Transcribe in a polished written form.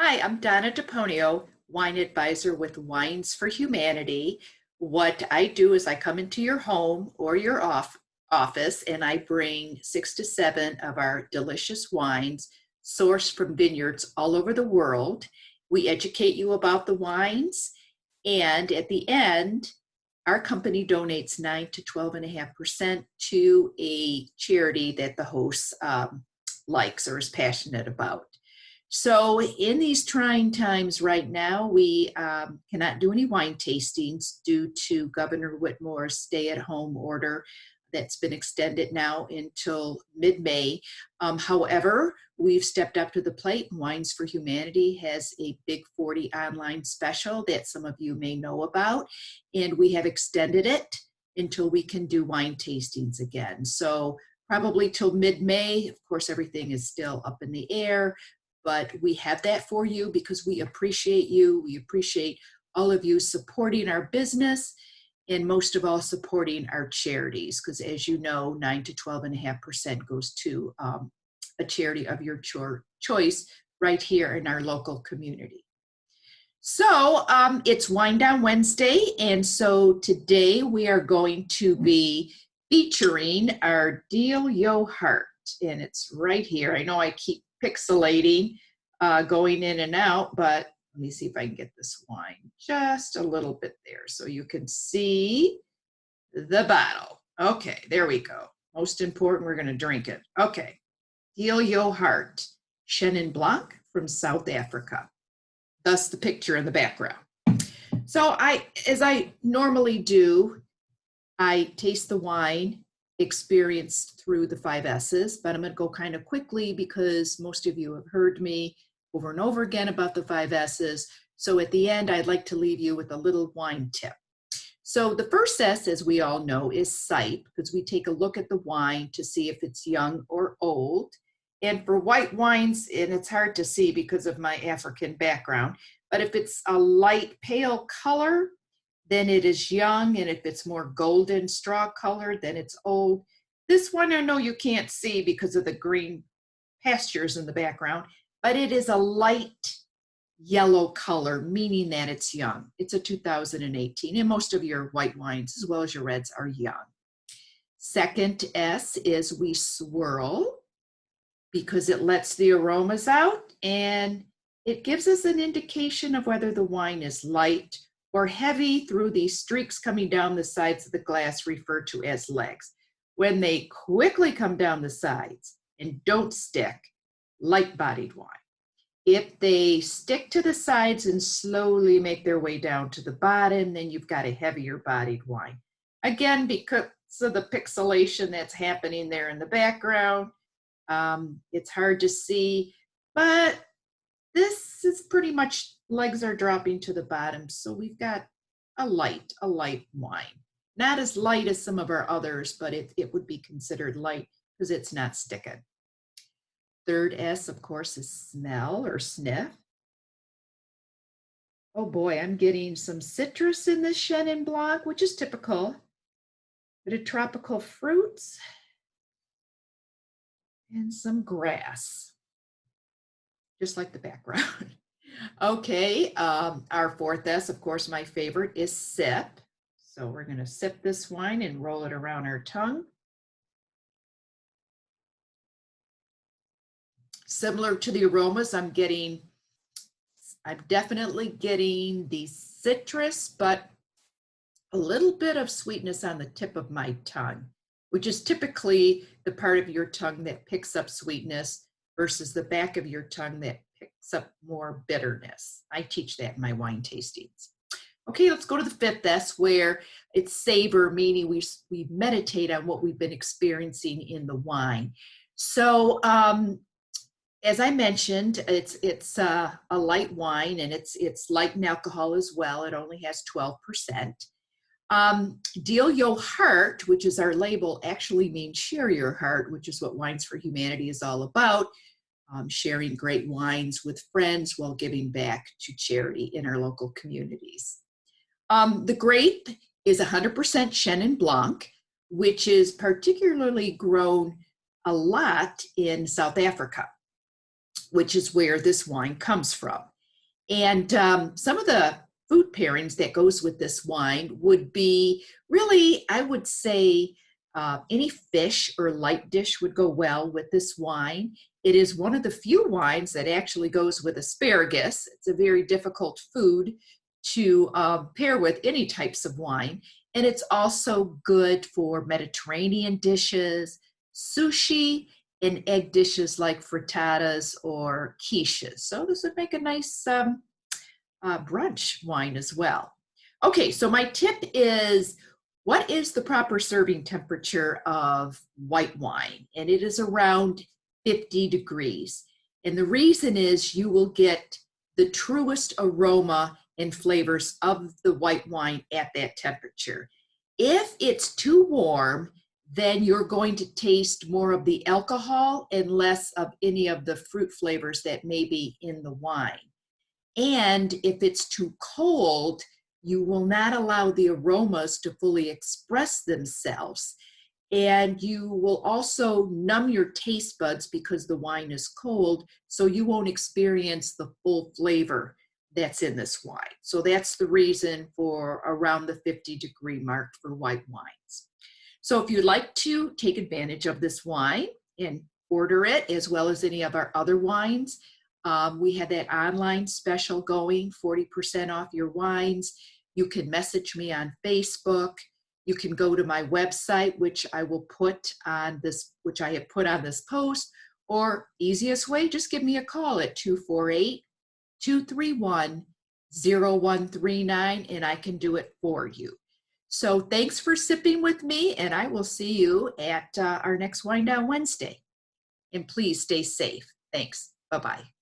Hi, I'm Donna DePonio, wine advisor with Wines for Humanity. What I do is I come into your home or your office and I bring 6 to 7 of our delicious wines sourced from vineyards all over the world. We educate you about the wines, and at the end, our company donates 9 to 12.5% to a charity that the host likes or is passionate about. So in these trying times right now, we cannot do any wine tastings due to Governor Whitmore's stay-at-home order that's been extended now until mid-May. However, we've stepped up to the plate. Wines for Humanity has a Big 40 online special that some of you may know about, and we have extended it until we can do wine tastings again. So probably till mid-May. Of course, everything is still up in the air, but we have that for you because we appreciate you. We appreciate all of you supporting our business, and most of all supporting our charities, because as you know, 9 to 12.5% goes to a charity of your choice right here in our local community. So it's Wine Down Wednesday, and so today we are going to be featuring our Deel Jou Hart, and it's right here. I know I keep pixelating going in and out, but let me see if I can get this wine just a little bit there so you can see the bottle. Okay, there we go. Most important, we're going to drink it. Okay, Deel Jou Hart Chenin Blanc from South Africa. Thus the picture in the background. So as I normally do, I taste the wine experienced through the 5 S's, but I'm going to go kind of quickly because most of you have heard me over and over again about the 5 S's. So at the end, I'd like to leave you with a little wine tip. So the first S, as we all know, is sight, because we take a look at the wine to see if it's young or old. And for white wines, and it's hard to see because of my African background, but if it's a light pale color, then it is young, and if it's more golden straw color, then it's old. This one I know you can't see because of the green pastures in the background, but it is a light yellow color, meaning that it's young. It's a 2018, and most of your white wines, as well as your reds, are young. Second S is we swirl, because it lets the aromas out, and it gives us an indication of whether the wine is light or heavy through these streaks coming down the sides of the glass, referred to as legs. When they quickly come down the sides and don't stick, light-bodied wine. If they stick to the sides and slowly make their way down to the bottom, then you've got a heavier bodied wine. Again, because of the pixelation that's happening there in the background, it's hard to see, but this is pretty much, legs are dropping to the bottom, so we've got a light wine. Not as light as some of our others, but it would be considered light because it's not sticking. Third S, of course, is smell or sniff. Oh boy, I'm getting some citrus in this Chenin Blanc, which is typical. Bit of tropical fruits and some grass, just like the background. Okay, our fourth S, of course, my favorite, is sip. So we're going to sip this wine and roll it around our tongue. Similar to the aromas, I'm definitely getting the citrus, but a little bit of sweetness on the tip of my tongue, which is typically the part of your tongue that picks up sweetness versus the back of your tongue that picks up more bitterness. I teach that in my wine tastings. Okay, let's go to the fifth S, where it's savor, meaning we meditate on what we've been experiencing in the wine. So as I mentioned, it's a light wine, and it's light in alcohol as well. It only has 12%. Deel Jou Hart, which is our label, actually means share your heart, which is what Wines for Humanity is all about. Sharing great wines with friends while giving back to charity in our local communities. The grape is 100% Chenin Blanc, which is particularly grown a lot in South Africa. which is where this wine comes from. And some of the food pairings that goes with this wine would be really, I would say, any fish or light dish would go well with this wine. It is one of the few wines that actually goes with asparagus. It's a very difficult food to pair with any types of wine. And it's also good for Mediterranean dishes, sushi, and egg dishes like frittatas or quiches. So this would make a nice brunch wine as well. Okay, so my tip is, what is the proper serving temperature of white wine? And it is around 50 degrees. And the reason is you will get the truest aroma and flavors of the white wine at that temperature. If it's too warm, then you're going to taste more of the alcohol and less of any of the fruit flavors that may be in the wine. And if it's too cold, you will not allow the aromas to fully express themselves. And you will also numb your taste buds because the wine is cold, so you won't experience the full flavor that's in this wine. So that's the reason for around the 50-degree mark for white wines. So if you'd like to take advantage of this wine and order it, as well as any of our other wines, we have that online special going, 40% off your wines. You can message me on Facebook. You can go to my website, which I will put on this, which I have put on this post, or easiest way, just give me a call at 248-231-0139, and I can do it for you. So thanks for sipping with me, and I will see you at our next Wine Down Wednesday. And please stay safe. Thanks. Bye-bye.